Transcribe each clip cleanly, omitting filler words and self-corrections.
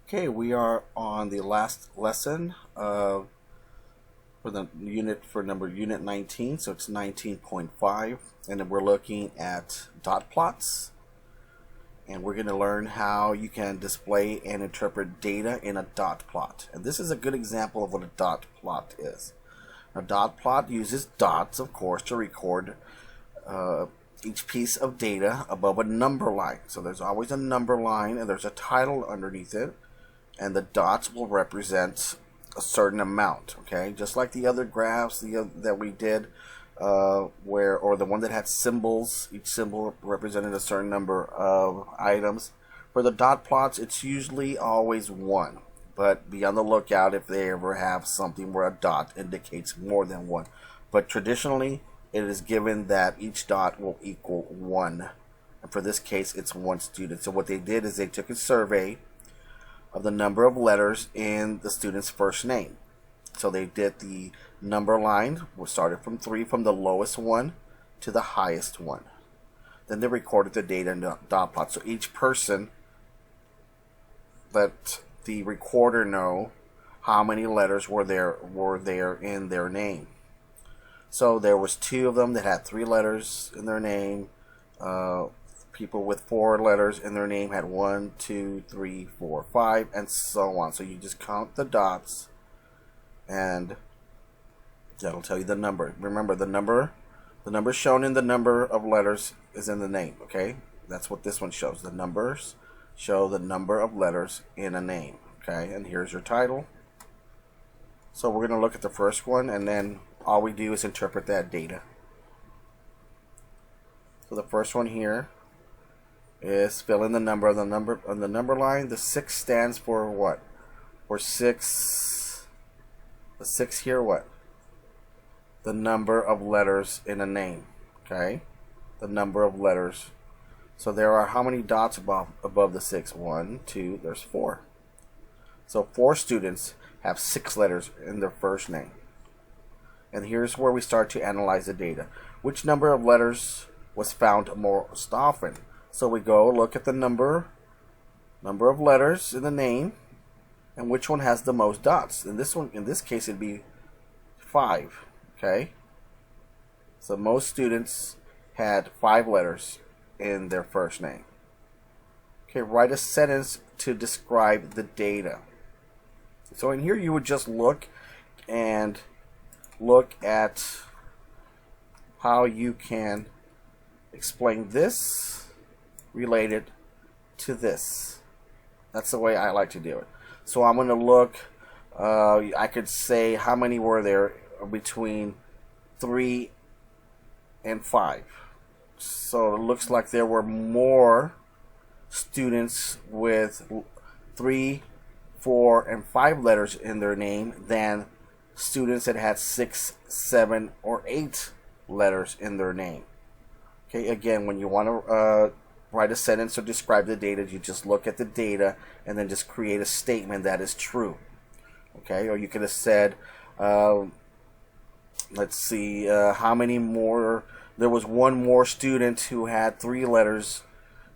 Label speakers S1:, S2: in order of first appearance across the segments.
S1: Okay, we are on the last lesson for the unit for unit 19, so it's 19.5, and then we're looking at dot plots, and we're going to learn how you can display and interpret data in a dot plot. And this is a good example of what a dot plot is. A dot plot uses dots, of course, to record each piece of data above a number line. So there's always a number line, and there's a title underneath it, and the dots will represent a certain amount. Okay, just like the other graphs that we did, or the one that had symbols. Each symbol represented a certain number of items. For the dot plots, it's usually always one, but be on the lookout if they ever have something where a dot indicates more than one. But traditionally, it is given that each dot will equal one. And for this case, it's one student. So what they did is they took a survey of the number of letters in the student's first name. So they did the number line, we started from 3, from the lowest one to the highest one. Then they recorded the data in the dot plot. So each person let the recorder know how many letters were there in their name. So there was 2 of them that had 3 letters in their name. People with 4 letters in their name had 1, 2, 3, 4, 5, and so on. So you just count the dots, and that'll tell you the number. Remember, the number shown in the number of letters is in the name. Okay, that's what this one shows. The numbers show the number of letters in a name. Okay, and here's your title. So we're going to look at the first one, and then all we do is interpret that data. So the first one here is fill in the number on the number line. The 6 stands for what? For 6. The 6 here, what? The number of letters in a name. Okay, the number of letters. So there are how many dots above the 6? 1, 2. There's 4. So 4 students have 6 letters in their first name. And here's where we start to analyze the data. Which number of letters was found most often? So we go look at the number of letters in the name, and which one has the most dots. In this case, it'd be 5. Okay. So most students had 5 letters in their first name. Okay, write a sentence to describe the data. So in here, you would just look at how you can explain this related to this. That's the way I like to do it. So I'm going to look, I could say how many were there between 3 and 5. So it looks like there were more students with 3, 4, and 5 letters in their name than students that had 6, 7, or 8 letters in their name. Okay, again, when you want to write a sentence or describe the data, you just look at the data and then just create a statement that is true. Okay, or you could have said, let's see, how many more, there was 1 more student who had 3 letters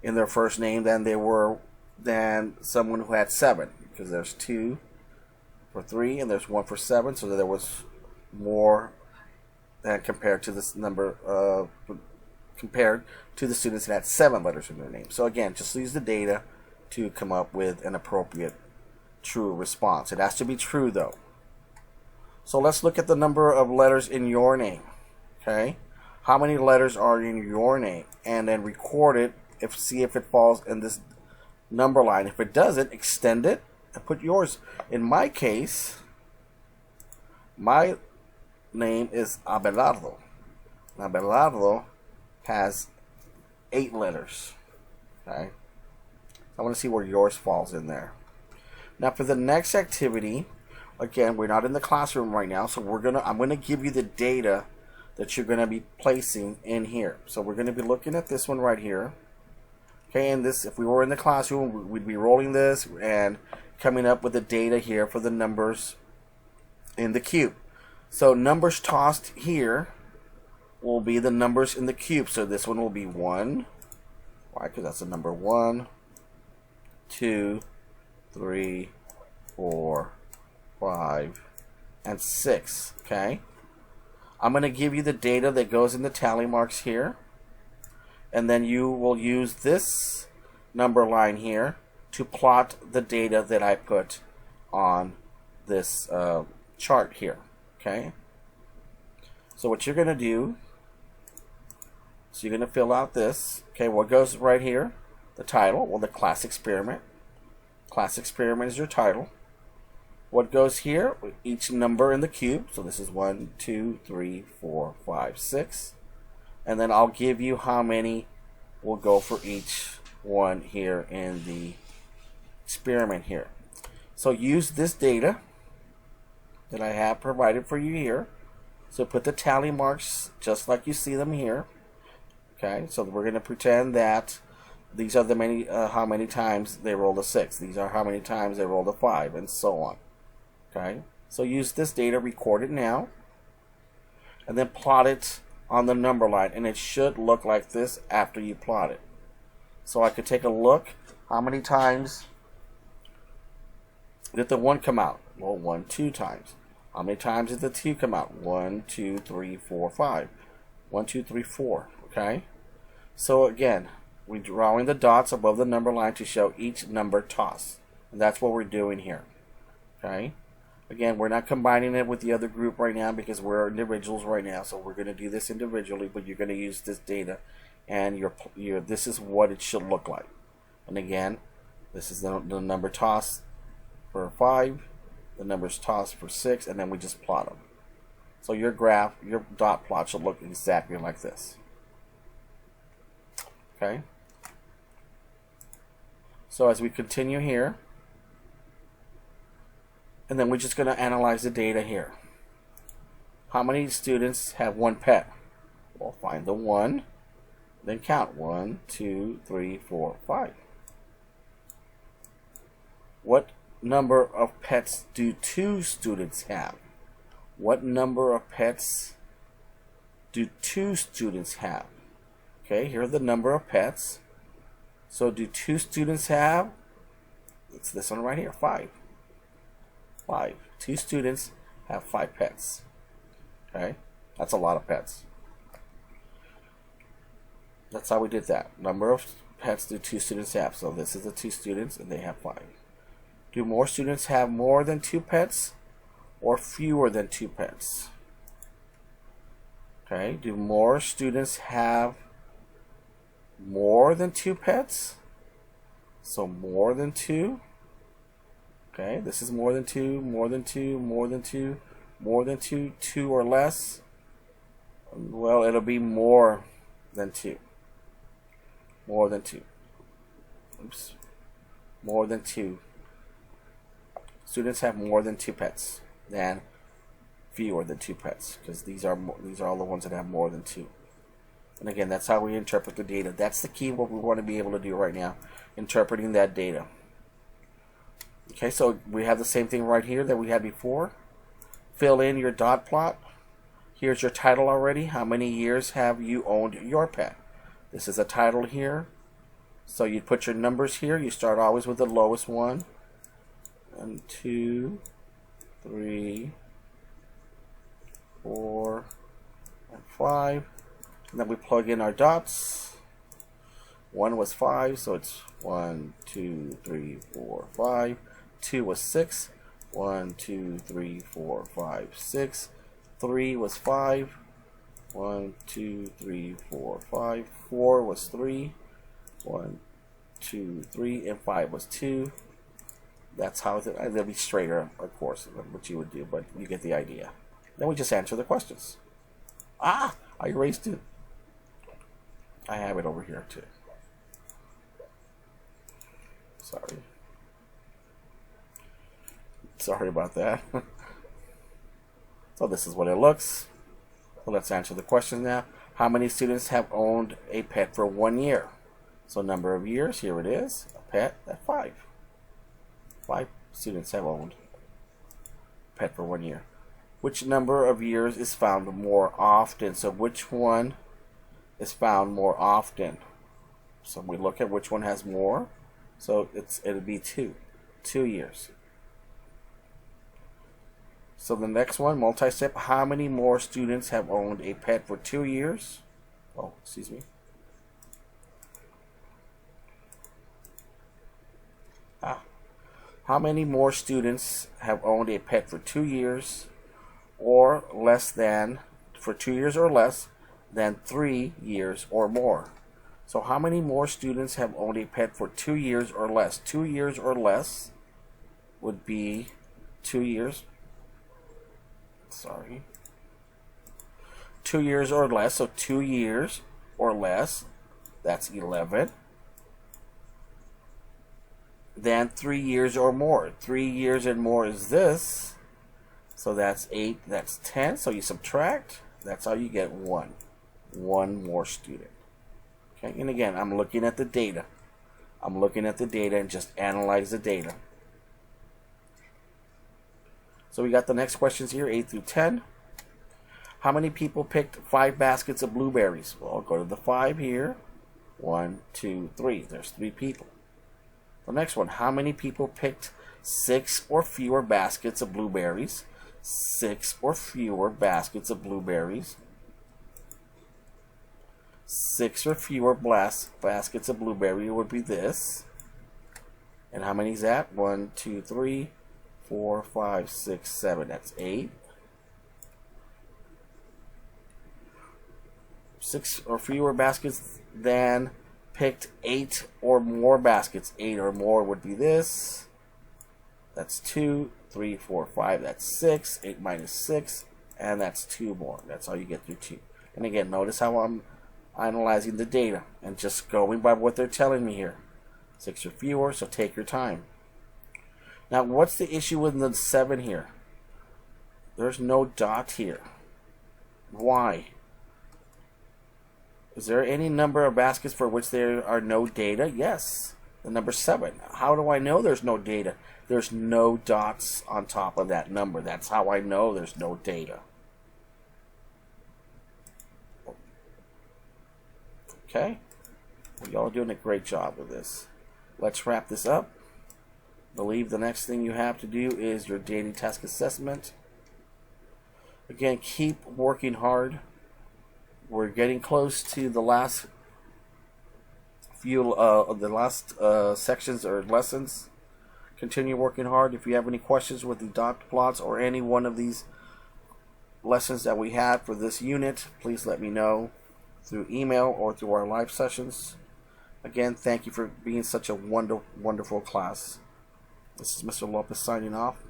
S1: in their first name than someone who had 7, because there's 2 for 3 and there's 1 for 7, so there was more than compared to this number compared to the students that had 7 letters in their name. So again, just use the data to come up with an appropriate true response. It has to be true though. So let's look at the number of letters in your name. Okay, how many letters are in your name, and then record it. See if it falls in this number line. If it doesn't, extend it and put yours. In my case, my name is Abelardo. Abelardo has 8 letters. Okay, I want to see where yours falls in there. Now for the next activity, again, we're not in the classroom right now, so I'm gonna give you the data that you're gonna be placing in here. So we're gonna be looking at this one right here. Okay, and this, if we were in the classroom, we'd be rolling this and coming up with the data here for the numbers in the cube. So numbers tossed here will be the numbers in the cube. So this one will be 1. Why? Because that's the number 1, 2, 3, 4, 5, and 6. Okay? I'm going to give you the data that goes in the tally marks here. And then you will use this number line here to plot the data that I put on this chart here. Okay? So what you're going to do, so you're going to fill out this. Okay, what goes right here? The title, well, the class experiment. Class experiment is your title. What goes here? Each number in the cube. So this is 1, 2, 3, 4, 5, 6. And then I'll give you how many will go for each one here in the experiment here. So use this data that I have provided for you here. So put the tally marks just like you see them here. Okay, so we're going to pretend that these are the how many times they roll a 6. These are how many times they roll a 5, and so on. Okay, so use this data, record it now, and then plot it on the number line, and it should look like this after you plot it. So I could take a look. How many times did the 1 come out? Well, 1, 2 times. How many times did the 2 come out? 1, 2, 3, 4, 5. 1, 2, 3, 4. Okay? So again, we're drawing the dots above the number line to show each number toss. And that's what we're doing here. Okay? Again, we're not combining it with the other group right now because we're individuals right now. So we're going to do this individually, but you're going to use this data, and this is what it should look like. And again, this is the number toss for 5, the numbers tossed for 6, and then we just plot them. So your graph, your dot plot should look exactly like this. Okay? So as we continue here, and then we're just going to analyze the data here. How many students have 1 pet? Well, find the 1, then count. 1, 2, 3, 4, 5. What number of pets do 2 students have? What number of pets do 2 students have? Okay, here are the number of pets. So do 2 students have? It's this one right here, 5. 5. 2 students have 5 pets. Okay, that's a lot of pets. That's how we did that. Number of pets do 2 students have? So this is the 2 students, and they have 5. Do more students have more than 2 pets or fewer than 2 pets? Okay, do more students have more than 2 pets? So more than 2. Okay, this is more than 2, more than 2, more than 2, more than 2, 2 or less. Well, it'll be more than 2. More than 2. Oops. More than 2. Students have more than 2 pets than fewer than 2 pets, because these are all the ones that have more than 2. And again, that's how we interpret the data. That's the key, what we want to be able to do right now, interpreting that data. Okay, so we have the same thing right here that we had before. Fill in your dot plot. Here's your title already. How many years have you owned your pet? This is a title here. So you put your numbers here. You start always with the lowest one. 1, 2, 3, 4, and 5. And then we plug in our dots. 1 was 5, so it's 1, 2, 3, 4, 5. 2 was 6. 1, 2, 3, 4, 5, 6. 3 was 5. 1, 2, 3, 4, 5. 4 was 3. 1, 2, 3, and 5 was 2. That's how it'll be straighter, of course, than what you would do, but you get the idea. Then we just answer the questions. I erased it. I have it over here too. Sorry about that. So this is what it looks. So let's answer the question now. How many students have owned a pet for 1 year? So number of years, here it is. A pet at 5. 5 students have owned a pet for 1 year. Which number of years is found more often? So which one is found more often? So we look at which one has more. So it'll be 2. 2 years. So the next one, multi-step, how many more students have owned a pet for 2 years? Oh, excuse me. How many more students have owned a pet for 2 years or less than, for 2 years or less than 3 years or more? So how many more students have owned a pet for 2 years or less? 2 years or less would be 2 years. Sorry. 2 years or less, so 2 years or less, that's 11. Then 3 years or more. 3 years and more is this. So that's 8, that's 10. So you subtract, that's how you get 1. One more student. Okay, and again, I'm looking at the data. I'm looking at the data and just analyze the data. So we got the next questions here, 8 through 10. How many people picked 5 baskets of blueberries? Well, I'll go to the 5 here. 1, 2, 3. There's 3 people. The next one, how many people picked 6 or fewer baskets of blueberries? 6 or fewer baskets of blueberries. 6 or fewer baskets of blueberry would be this. And how many is that? 1, 2, 3, 4, 5, 6, 7. That's 8. 6 or fewer baskets than picked 8 or more baskets. 8 or more would be this. That's 2, 3, 4, 5. That's 6. 8 minus 6. And that's 2 more. That's how you get through 2. And again, notice how I'm analyzing the data and just going by what they're telling me here. 6 or fewer, so take your time. Now, what's the issue with the 7 here? There's no dot here. Why? Is there any number of baskets for which there are no data? Yes. The number 7. How do I know there's no data? There's no dots on top of that number. That's how I know there's no data. Okay? Well, y'all are doing a great job with this. Let's wrap this up. I believe the next thing you have to do is your daily task assessment. Again, keep working hard. We're getting close to the last few sections or lessons. Continue working hard. If you have any questions with the dot plots or any one of these lessons that we had for this unit, please let me know through email or through our live sessions. Again, thank you for being such a wonderful class. This is Mr. Lopez signing off.